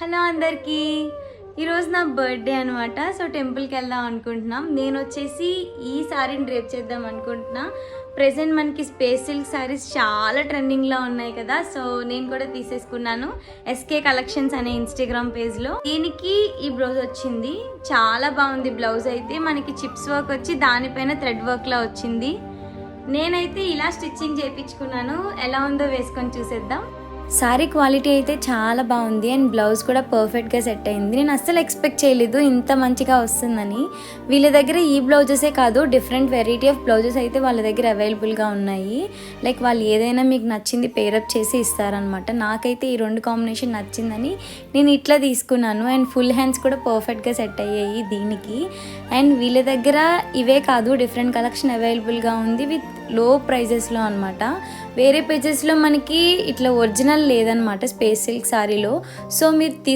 Hello అందరికీ, ఈరోజు నా బర్త్డే అనమాట. సో టెంపుల్కి వెళ్దాం అనుకుంటున్నాం. నేను వచ్చేసి ఈ శారీని డ్రేప్ చేద్దాం అనుకుంటున్నా. ప్రెజెంట్ మనకి స్పేస్ సిల్క్ శారీస్ చాలా ట్రెండింగ్లో ఉన్నాయి కదా, సో నేను కూడా తీసేసుకున్నాను ఎస్కే కలెక్షన్స్ అనే ఇన్స్టాగ్రామ్ పేజ్లో. దీనికి ఈ బ్లౌజ్ వచ్చింది, చాలా బాగుంది. బ్లౌజ్ అయితే మనకి చిప్స్ వర్క్ వచ్చి దానిపైన థ్రెడ్ వర్క్లా వచ్చింది. నేనైతే ఇలా స్టిచ్చింగ్ చేయించుకున్నాను. ఎలా ఉందో వేసుకొని చూసేద్దాం. శారీ క్వాలిటీ అయితే చాలా బాగుంది అండ్ బ్లౌజ్ కూడా పర్ఫెక్ట్గా సెట్ అయింది. నేను అస్సలు ఎక్స్పెక్ట్ చేయలేదు ఇంత మంచిగా వస్తుందని. వీళ్ళ దగ్గర ఈ బ్లౌజెసే కాదు, డిఫరెంట్ వెరైటీ ఆఫ్ బ్లౌజెస్ అయితే వాళ్ళ దగ్గర అవైలబుల్గా ఉన్నాయి. లైక్ వాళ్ళు ఏదైనా మీకు నచ్చింది పేరప్ చేసి ఇస్తారనమాట. నాకైతే ఈ రెండు కాంబినేషన్ నచ్చిందని నేను ఇట్లా తీసుకున్నాను. అండ్ ఫుల్ హ్యాండ్స్ కూడా పర్ఫెక్ట్గా సెట్ అయ్యాయి దీనికి. అండ్ వీళ్ళ దగ్గర ఇవే కాదు, డిఫరెంట్ కలెక్షన్ అవైలబుల్గా ఉంది విత్ లో ప్రైజెస్లో అనమాట. వేరే పేజెస్లో మనకి ఇట్లా ఒరిజినల్ లేదనమాట స్పేస్ సిల్క్ శారీలో. సో మీరు